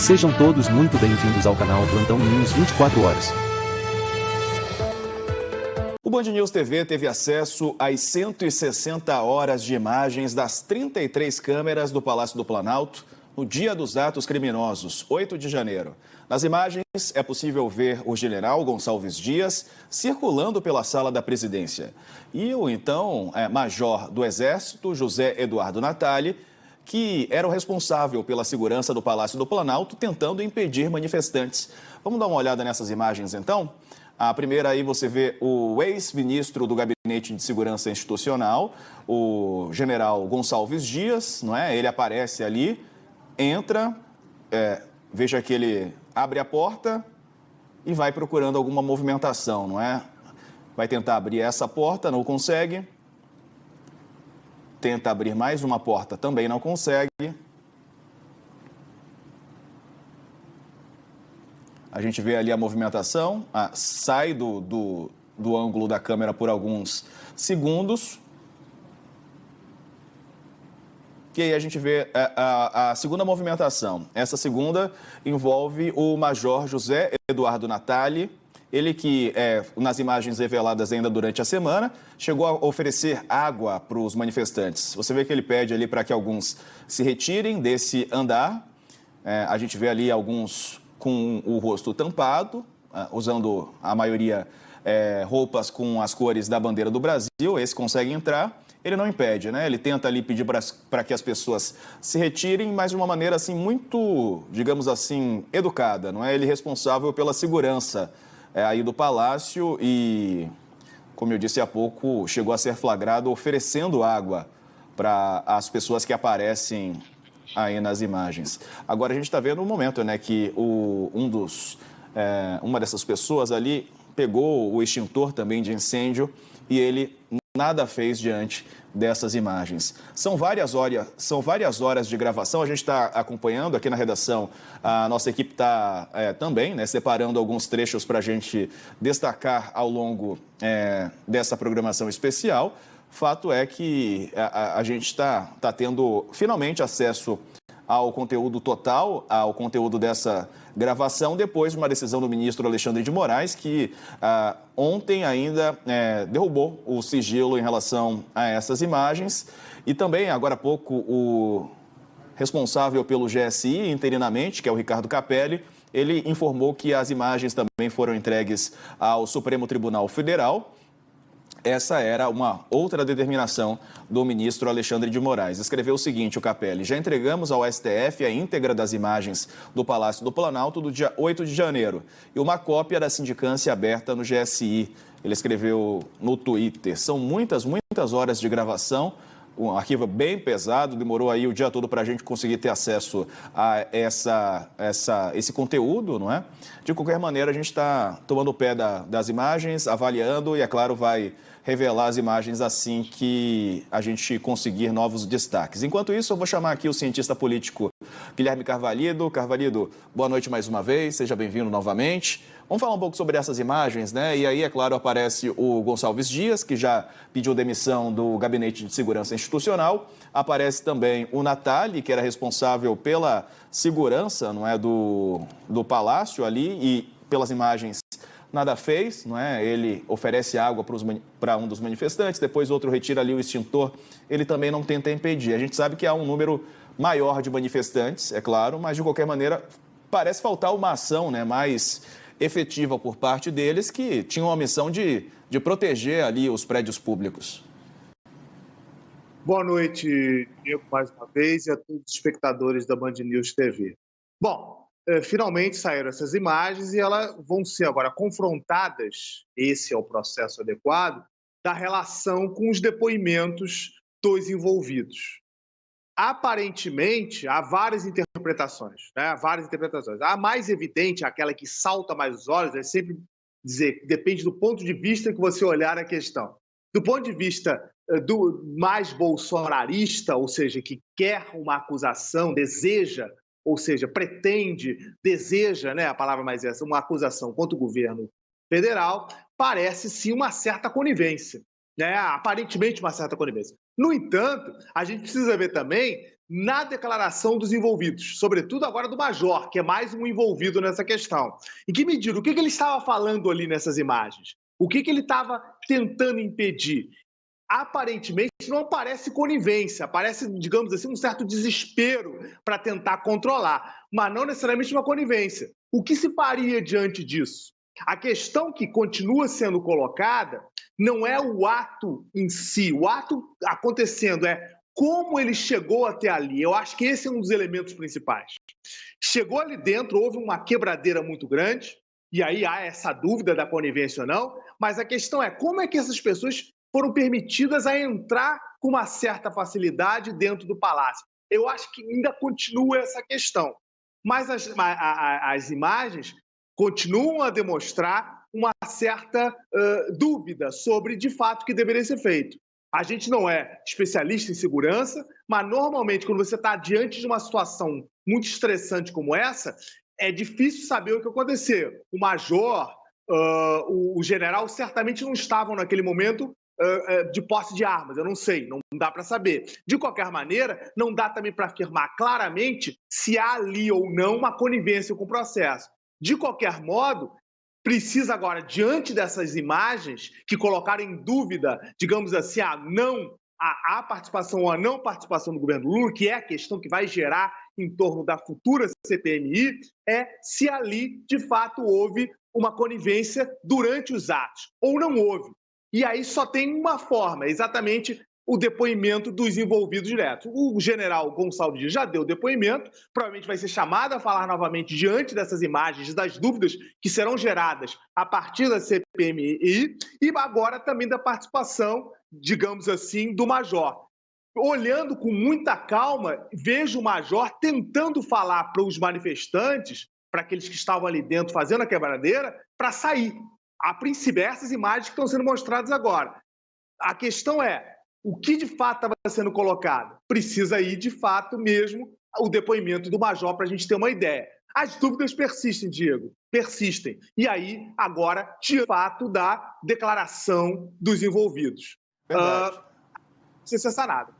Sejam todos muito bem-vindos ao canal Plantão News 24 horas. O Band News TV teve acesso às 160 horas de imagens das 33 câmeras do Palácio do Planalto no dia dos atos criminosos, 8 de janeiro. Nas imagens é possível ver o general Gonçalves Dias circulando pela sala da presidência e o então major do Exército, José Eduardo Natali, que era o responsável pela segurança do Palácio do Planalto, tentando impedir manifestantes. Vamos dar uma olhada nessas imagens, então? A primeira aí você vê o ex-ministro do Gabinete de Segurança Institucional, o general Gonçalves Dias, não é? Ele aparece ali, entra, veja que ele abre a porta e vai procurando alguma movimentação, não é? Vai tentar abrir essa porta, não consegue. Tenta abrir mais uma porta, também não consegue. A gente vê ali a movimentação, sai do ângulo da câmera por alguns segundos. E aí a gente vê a segunda movimentação. Essa segunda envolve o major José Eduardo Natali. Ele que, nas imagens reveladas ainda durante a semana, chegou a oferecer água para os manifestantes. Você vê que ele pede ali para que alguns se retirem desse andar. A gente vê ali alguns com o rosto tampado, usando a maioria roupas com as cores da bandeira do Brasil. Esse consegue entrar. Ele não impede, né? Ele tenta ali pedir para que as pessoas se retirem, mas de uma maneira assim muito, digamos assim, educada, não é? Ele responsável pela segurança aí do Palácio e, como eu disse há pouco, chegou a ser flagrado oferecendo água para as pessoas que aparecem aí nas imagens. Agora a gente está vendo um momento, né, que uma dessas pessoas ali pegou o extintor também de incêndio e ele nada fez diante dessas imagens. São várias horas de gravação, a gente está acompanhando aqui na redação, a nossa equipe está também, né, separando alguns trechos para a gente destacar ao longo dessa programação especial. Fato é que a gente está tendo finalmente acesso ao conteúdo total, ao conteúdo dessa gravação, depois de uma decisão do ministro Alexandre de Moraes, que ontem ainda derrubou o sigilo em relação a essas imagens. E também, agora há pouco, o responsável pelo GSI, interinamente, que é o Ricardo Capelli, ele informou que as imagens também foram entregues ao Supremo Tribunal Federal. Essa era uma outra determinação do ministro Alexandre de Moraes. Escreveu o seguinte, o Capelli: já entregamos ao STF a íntegra das imagens do Palácio do Planalto do dia 8 de janeiro e uma cópia da sindicância aberta no GSI. Ele escreveu no Twitter. São muitas horas de gravação, um arquivo bem pesado, demorou aí o dia todo para a gente conseguir ter acesso a esse conteúdo, não é? De qualquer maneira, a gente está tomando o pé das imagens, avaliando e, é claro, vai revelar as imagens assim que a gente conseguir novos destaques. Enquanto isso, eu vou chamar aqui o cientista político Guilherme Carvalhido. Carvalhido, boa noite mais uma vez, seja bem-vindo novamente. Vamos falar um pouco sobre essas imagens, né? E aí, é claro, aparece o Gonçalves Dias, que já pediu demissão do Gabinete de Segurança Institucional. Aparece também o Natali, que era responsável pela segurança, não é, do Palácio ali, e pelas imagens nada fez, não é? Ele oferece água para um dos manifestantes, depois outro retira ali o extintor, ele também não tenta impedir. A gente sabe que há um número maior de manifestantes, é claro, mas de qualquer maneira parece faltar uma ação, né, mais efetiva por parte deles, que tinham a missão de proteger ali os prédios públicos. Boa noite, Diego, mais uma vez, e a todos os espectadores da Band News TV. Bom, finalmente saíram essas imagens e elas vão ser agora confrontadas, esse é o processo adequado, da relação com os depoimentos dos envolvidos. Aparentemente, há várias interpretações, né? A mais evidente, aquela que salta mais os olhos, é sempre dizer que depende do ponto de vista que você olhar a questão. Do ponto de vista do mais bolsonarista, ou seja, que quer uma acusação, deseja, ou seja, pretende, deseja, né, a palavra mais essa, uma acusação contra o governo federal, parece sim uma certa conivência, né? Aparentemente uma certa conivência. No entanto, a gente precisa ver também na declaração dos envolvidos, sobretudo agora do Major, que é mais um envolvido nessa questão. Em que medida? O que ele estava falando ali nessas imagens? O que ele estava tentando impedir? Aparentemente não parece conivência, parece, digamos assim, um certo desespero para tentar controlar, mas não necessariamente uma conivência. O que se faria diante disso? A questão que continua sendo colocada não é o ato em si, o ato acontecendo é como ele chegou até ali. Eu acho que esse é um dos elementos principais. Chegou ali dentro, houve uma quebradeira muito grande, e aí há essa dúvida da conivência ou não, mas a questão é como é que essas pessoas foram permitidas a entrar com uma certa facilidade dentro do palácio. Eu acho que ainda continua essa questão. Mas as imagens continuam a demonstrar uma certa dúvida sobre, de fato, o que deveria ser feito. A gente não é especialista em segurança, mas normalmente, quando você está diante de uma situação muito estressante como essa, é difícil saber o que aconteceu. O major, o general, certamente não estavam naquele momento de posse de armas, eu não sei, não dá para saber. De qualquer maneira, não dá também para afirmar claramente se há ali ou não uma conivência com o processo. De qualquer modo, precisa agora, diante dessas imagens que colocaram em dúvida, digamos assim, a participação ou a não participação do governo Lula, que é a questão que vai gerar em torno da futura CPMI, é se ali, de fato, houve uma conivência durante os atos, ou não houve. E aí só tem uma forma, exatamente o depoimento dos envolvidos diretos. O general Gonçalves Dias já deu depoimento, provavelmente vai ser chamado a falar novamente diante dessas imagens, das dúvidas que serão geradas a partir da CPMI, e agora também da participação, digamos assim, do Major. Olhando com muita calma, vejo o Major tentando falar para os manifestantes, para aqueles que estavam ali dentro fazendo a quebradeira, para sair. Há diversas imagens que estão sendo mostradas agora. A questão é, o que de fato estava sendo colocado? Precisa ir, de fato, mesmo o depoimento do Major para a gente ter uma ideia. As dúvidas persistem, Diego, persistem. E aí, agora, de fato, da declaração dos envolvidos. Sem cessar nada.